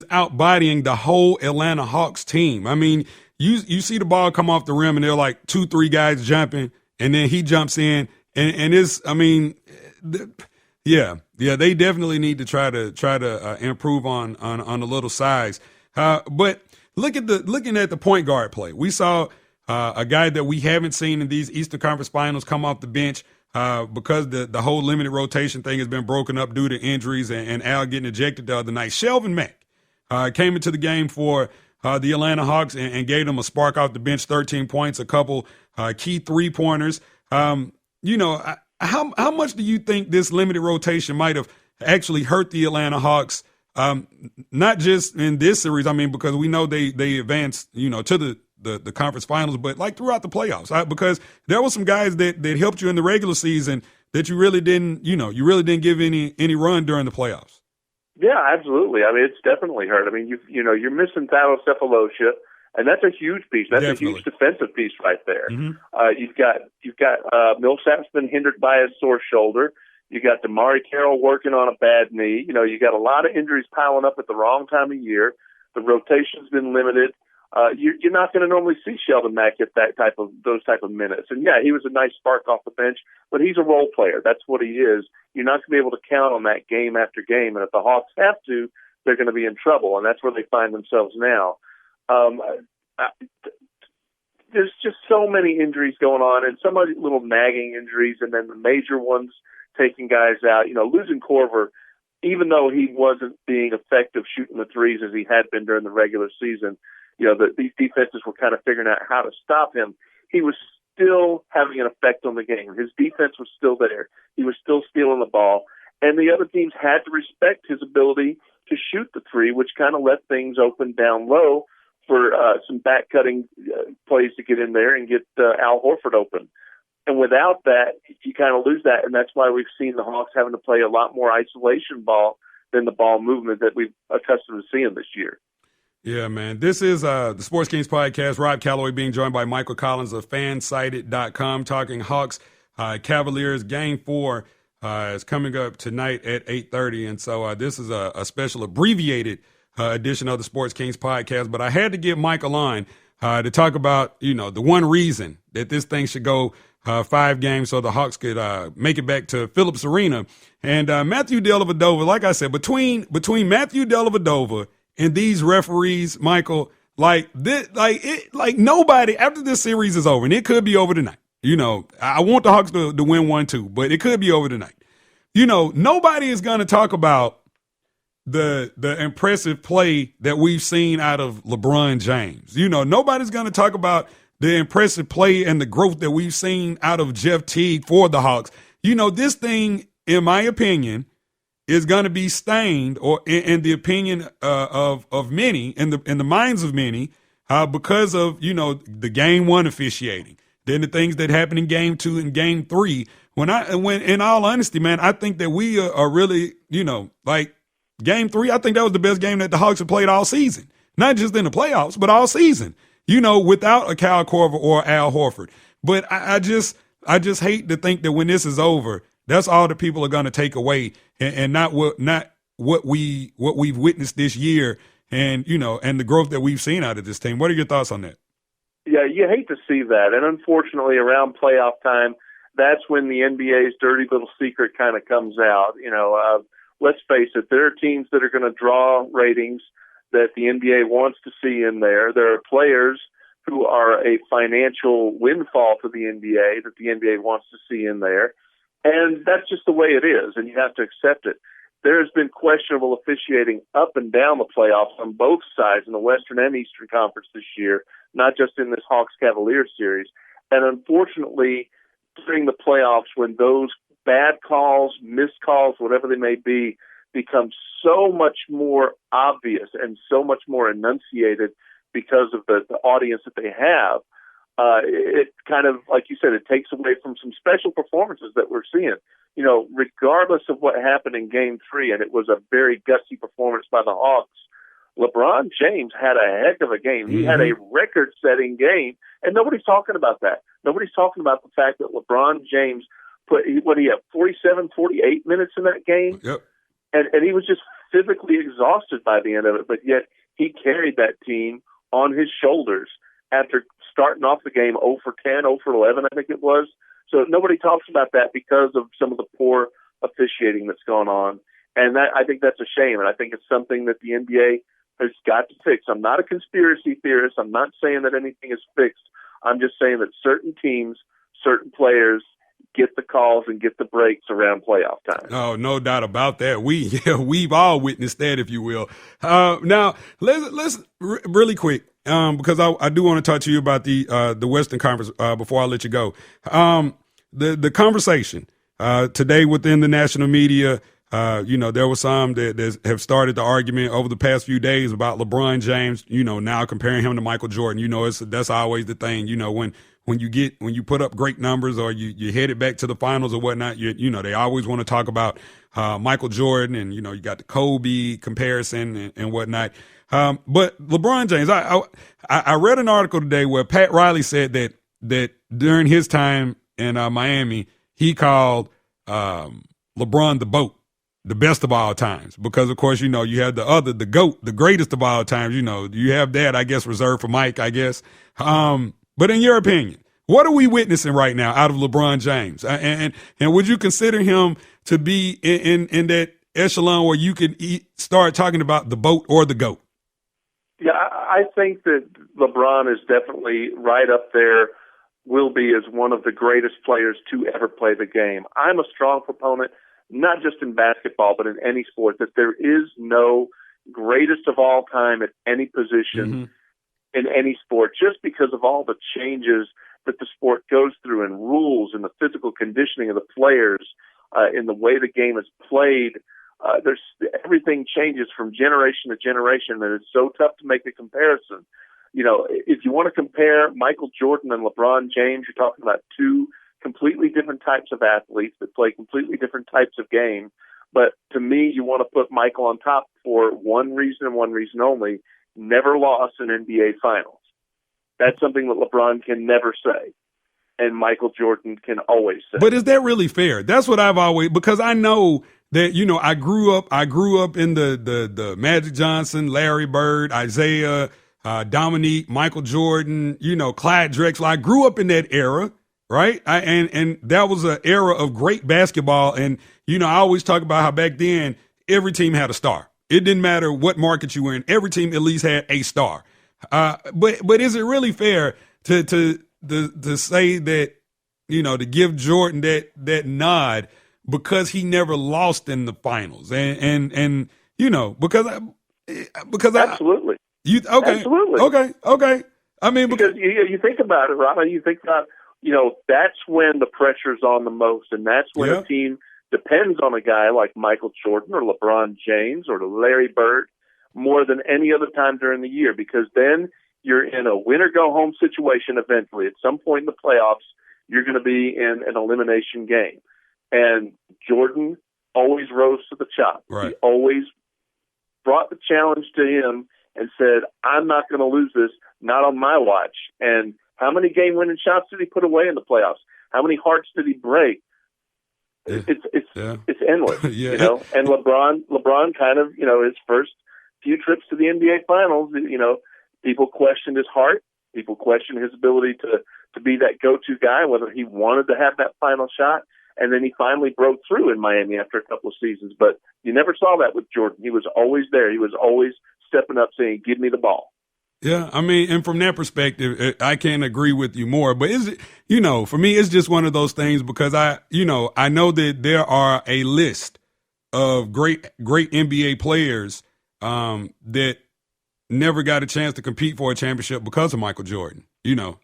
outbodying the whole Atlanta Hawks team. I mean, you see the ball come off the rim and they're like 2-3 guys jumping, and then he jumps in, and it's, I mean, yeah, they definitely need to try to improve on the little size. But looking at the point guard play, we saw a guy that we haven't seen in these Eastern Conference Finals come off the bench because the whole limited rotation thing has been broken up due to injuries and Al getting ejected the other night. Shelvin Mack came into the game for the Atlanta Hawks and gave them a spark off the bench, 13 points, a couple key three-pointers. How much do you think this limited rotation might have actually hurt the Atlanta Hawks, not just in this series, I mean, because we know they advanced, to the conference finals, but like throughout the playoffs, because there were some guys that helped you in the regular season that you really didn't give any run during the playoffs. Yeah, absolutely. I mean, it's definitely hurt. I mean, you're missing Thado Cephalosha, and that's a huge piece. That's definitely a huge defensive piece right there. Mm-hmm. You've got Millsap's been hindered by a sore shoulder. You got Damari Carroll working on a bad knee. You got a lot of injuries piling up at the wrong time of year. The rotation's been limited. You're not going to normally see Shelvin Mack get those type of minutes. And yeah, he was a nice spark off the bench, but he's a role player. That's what he is. You're not going to be able to count on that game after game. And if the Hawks have to, they're going to be in trouble. And that's where they find themselves now. There's just so many injuries going on, and some of the little nagging injuries, and then the major ones taking guys out. Losing Korver, even though he wasn't being effective shooting the threes as he had been during the regular season, these defenses were kind of figuring out how to stop him. He was still having an effect on the game. His defense was still there. He was still stealing the ball. And the other teams had to respect his ability to shoot the three, which kind of left things open down low for some back-cutting plays to get in there and get Al Horford open. And without that, you kind of lose that, and that's why we've seen the Hawks having to play a lot more isolation ball than the ball movement that we've accustomed to seeing this year. Yeah, man. This is the Sports Kings podcast. Rob Calloway being joined by Michael Collins of Fansided.com, talking Hawks Cavaliers. Game 4 is coming up tonight at 8:30, and so this is a special abbreviated edition of the Sports Kings podcast. But I had to get Michael on to talk about, the one reason that this thing should go 5 games so the Hawks could make it back to Phillips Arena. And Matthew Dellavedova, like I said, between Matthew Dellavedova and these referees, Michael, nobody after this series is over, and it could be over tonight. I want the Hawks to win 1-2, but it could be over tonight. Nobody is going to talk about the impressive play that we've seen out of LeBron James. Nobody's going to talk about the impressive play and the growth that we've seen out of Jeff Teague for the Hawks. This thing, in my opinion, is going to be stained, or in the opinion of many, in the minds of many, because of the game 1 officiating, then the things that happened in game 2 and game 3. When in all honesty, man, I think that we are really game 3. I think that was the best game that the Hawks have played all season, not just in the playoffs, but all season. Without a Kyle Korver or Al Horford. But I just hate to think that when this is over, that's all the people are going to take away, and not what we've witnessed this year, and and the growth that we've seen out of this team. What are your thoughts on that? Yeah, you hate to see that, and unfortunately, around playoff time, that's when the NBA's dirty little secret kind of comes out. Let's face it, there are teams that are going to draw ratings that the NBA wants to see in there. There are players who are a financial windfall to the NBA that the NBA wants to see in there. And that's just the way it is, and you have to accept it. There has been questionable officiating up and down the playoffs on both sides in the Western and Eastern Conference this year, not just in this Hawks-Cavaliers series. And unfortunately, during the playoffs, when those bad calls, missed calls, whatever they may be, become so much more obvious and so much more enunciated because of the audience that they have, it kind of, like you said, it takes away from some special performances that we're seeing. Regardless of what happened in Game 3, and it was a very gusty performance by the Hawks, LeBron James had a heck of a game. He had a record-setting game, and nobody's talking about that. Nobody's talking about the fact that LeBron James put, 47, 48 minutes in that game? Yep. And he was just physically exhausted by the end of it, but yet he carried that team on his shoulders after starting off the game 0 for 10, 0 for 11, I think it was. So nobody talks about that because of some of the poor officiating that's gone on. And that, I think that's a shame, and I think it's something that the NBA has got to fix. I'm not a conspiracy theorist. I'm not saying that anything is fixed. I'm just saying that certain teams, certain players get the calls and get the breaks around playoff time. Oh, no doubt about that. We've all witnessed that, if you will. Now let's really quick, because I do want to talk to you about the Western Conference before I let you go. The conversation today within the national media. There were some that have started the argument over the past few days about LeBron James, now comparing him to Michael Jordan. That's always the thing, when you put up great numbers or you headed back to the finals or whatnot, they always want to talk about Michael Jordan and, you got the Kobe comparison and whatnot. But LeBron James, I read an article today where Pat Riley said that during his time in Miami, he called LeBron the GOAT. The best of all times, because of course, you have the GOAT, the greatest of all times, you have that, I guess, reserved for Mike, I guess. But in your opinion, what are we witnessing right now out of LeBron James? And would you consider him to be in that echelon where you could start talking about the BOAT or the GOAT? Yeah, I think that LeBron is definitely right up there, will be as one of the greatest players to ever play the game. I'm a strong proponent, not just in basketball, but in any sport, that there is no greatest of all time at any position in any sport, just because of all the changes that the sport goes through and rules and the physical conditioning of the players, in the way the game is played. Everything changes from generation to generation, and it's so tough to make a comparison. If you want to compare Michael Jordan and LeBron James, you're talking about two completely different types of athletes that play completely different types of game. But to me, you want to put Michael on top for one reason and one reason only: never lost an NBA Finals. That's something that LeBron can never say, and Michael Jordan can always say. But is that really fair? That's what I've always, because I know that, I grew up in the Magic Johnson, Larry Bird, Isaiah, Dominique, Michael Jordan, Clyde Drexler. I grew up in that era. Right. And that was an era of great basketball. And, I always talk about how back then every team had a star. It didn't matter what market you were in. Every team at least had a star. But is it really fair to say that, to give Jordan that nod because he never lost in the finals? And because absolutely. Absolutely. Okay. I mean, because you think about it, Rob, you think about, that's when the pressure's on the most, and that's when a team depends on a guy like Michael Jordan or LeBron James or Larry Bird more than any other time during the year, because then you're in a win-or-go-home situation eventually. At some point in the playoffs, you're going to be in an elimination game. And Jordan always rose to the chop. Right. He always brought the challenge to him and said, I'm not going to lose this, not on my watch. And how many game-winning shots did he put away in the playoffs? How many hearts did he break? It's endless, And LeBron kind of, his first few trips to the NBA Finals, people questioned his heart, people questioned his ability to be that go-to guy, whether he wanted to have that final shot, and then he finally broke through in Miami after a couple of seasons. But you never saw that with Jordan. He was always there. He was always stepping up, saying, "Give me the ball." Yeah, I mean, and from that perspective, I can't agree with you more. But is it, for me, it's just one of those things because I know that there are a list of great NBA players that never got a chance to compete for a championship because of Michael Jordan.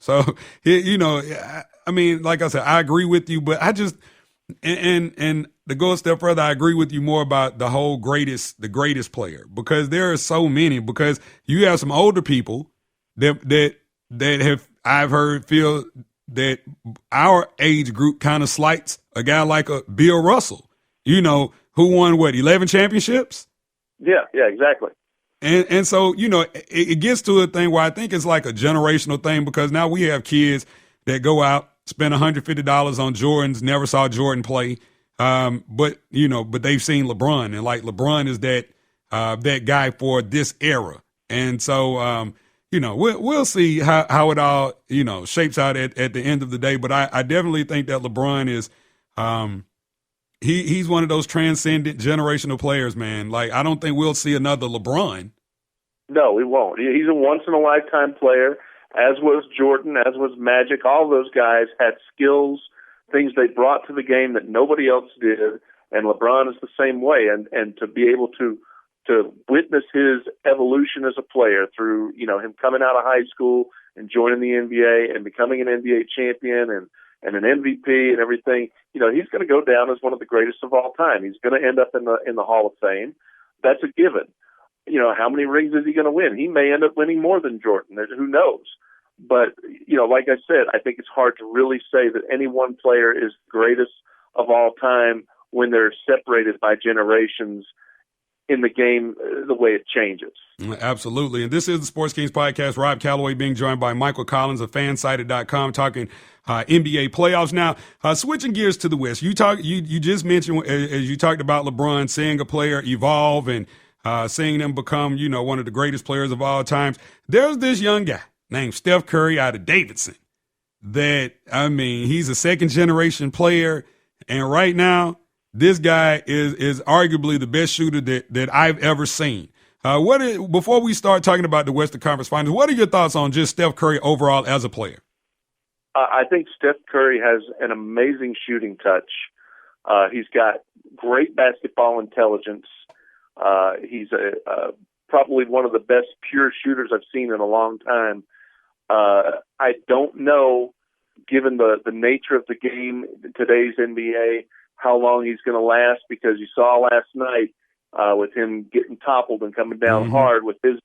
So I mean, like I said, I agree with you, but I just and to go a step further, I agree with you more about the greatest player, because there are so many, because you have some older people that have, I've heard, feel that our age group kind of slights a guy like a Bill Russell, who won 11 championships? Yeah, exactly. And so, it gets to a thing where I think it's like a generational thing, because now we have kids that go out, spend $150 on Jordans, never saw Jordan play. But they've seen LeBron, and like LeBron is that guy for this era. And so, we'll see how it all, shapes out at the end of the day. But I definitely think that LeBron is, he's one of those transcendent generational players, man. Like, I don't think we'll see another LeBron. No, we won't. He's a once-in-a-lifetime player, as was Jordan, as was Magic. All those guys had skills, things they brought to the game that nobody else did, and LeBron is the same way. And to be able to witness his evolution as a player through, him coming out of high school and joining the NBA and becoming an NBA champion and an MVP and everything, he's going to go down as one of the greatest of all time. He's going to end up in the Hall of Fame. That's a given. How many rings is he going to win? He may end up winning more than Jordan. Who knows? But, like I said, I think it's hard to really say that any one player is the greatest of all time when they're separated by generations in the game, the way it changes. Absolutely. And this is the Sports Kings podcast. Rob Calloway being joined by Michael Collins of Fansided.com talking NBA playoffs. Now, switching gears to the West, you just mentioned, as you talked about LeBron, seeing a player evolve and seeing them become, one of the greatest players of all times. There's this young guy named Steph Curry out of Davidson that, he's a second generation player. And right now, this guy is arguably the best shooter that I've ever seen. Before we start talking about the Western Conference Finals, what are your thoughts on just Steph Curry overall as a player? I think Steph Curry has an amazing shooting touch. He's got great basketball intelligence. He's probably one of the best pure shooters I've seen in a long time. I don't know, given the nature of the game in today's NBA, how long he's going to last, because you saw last night with him getting toppled and coming down hard with his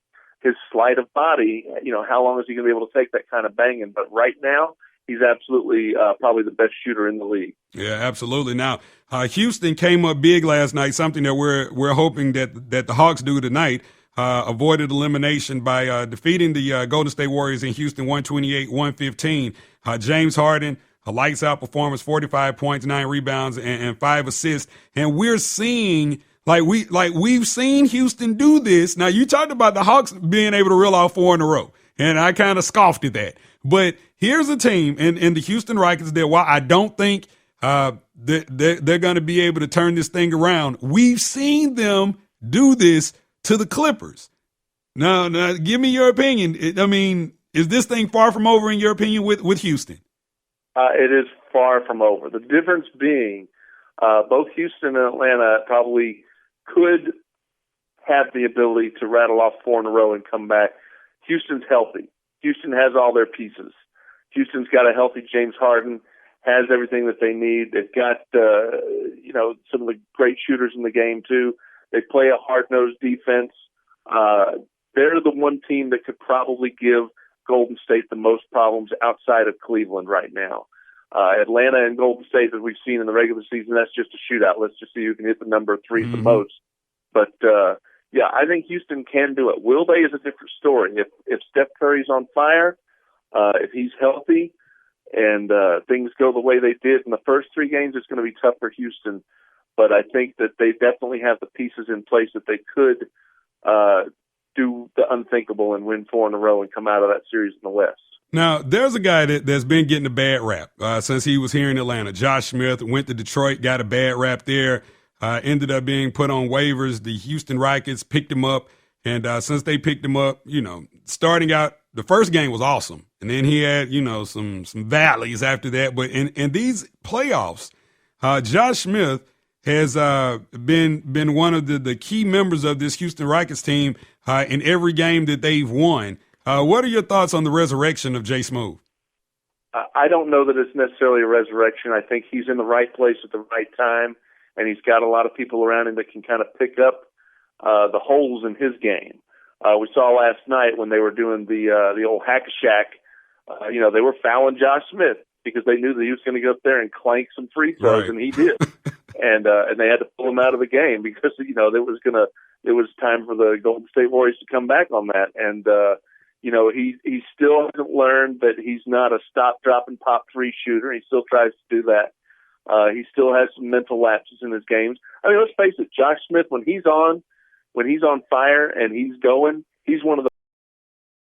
sleight of body, how long is he going to be able to take that kind of banging? But right now, he's absolutely probably the best shooter in the league. Yeah, absolutely. Now, Houston came up big last night, something that we're hoping that the Hawks do tonight. Avoided elimination by defeating the Golden State Warriors in Houston 128-115. James Harden, a lights out performance, 45 points, 9 rebounds, and 5 assists. And we're seeing we've seen Houston do this. Now, you talked about the Hawks being able to reel off 4 in a row, and I kind of scoffed at that. But here's a team in the Houston Rockets that, while I don't think they're going to be able to turn this thing around, we've seen them do this to the Clippers. Now, give me your opinion. Is this thing far from over in your opinion with Houston? It is far from over. The difference being both Houston and Atlanta probably could have the ability to rattle off 4 in a row and come back. Houston's healthy. Houston has all their pieces. Houston's got a healthy James Harden, has everything that they need. They've got, some of the great shooters in the game too. They play a hard-nosed defense. They're the one team that could probably give Golden State the most problems outside of Cleveland right now. Atlanta and Golden State, as we've seen in the regular season, that's just a shootout. Let's just see who can hit the number 3 the most. But, I think Houston can do it. Will they is a different story. If Steph Curry's on fire, if he's healthy, and things go the way they did in the first 3 games, it's going to be tough for Houston. But I think that they definitely have the pieces in place that they could do the unthinkable and win 4 in a row and come out of that series in the West. Now, there's a guy that's been getting a bad rap since he was here in Atlanta. Josh Smith went to Detroit, got a bad rap there, ended up being put on waivers. The Houston Rockets picked him up, and since they picked him up, starting out, the first game was awesome. And then he had, some valleys after that. But in these playoffs, Josh Smith has been one of the key members of this Houston Rockets team in every game that they've won. What are your thoughts on the resurrection of Jay Smooth? I don't know that it's necessarily a resurrection. I think he's in the right place at the right time, and he's got a lot of people around him that can kind of pick up the holes in his game. We saw last night when they were doing the old hack-a-shack, they were fouling Josh Smith because they knew that he was going to go up there and clank some free throws, right. And he did. And they had to pull him out of the game because, it was time for the Golden State Warriors to come back on that. And, he still hasn't learned that he's not a stop, drop, and pop 3 shooter. He still tries to do that. He still has some mental lapses in his games. Let's face it, Josh Smith, when he's on, when he's on fire and he's going, he's one of the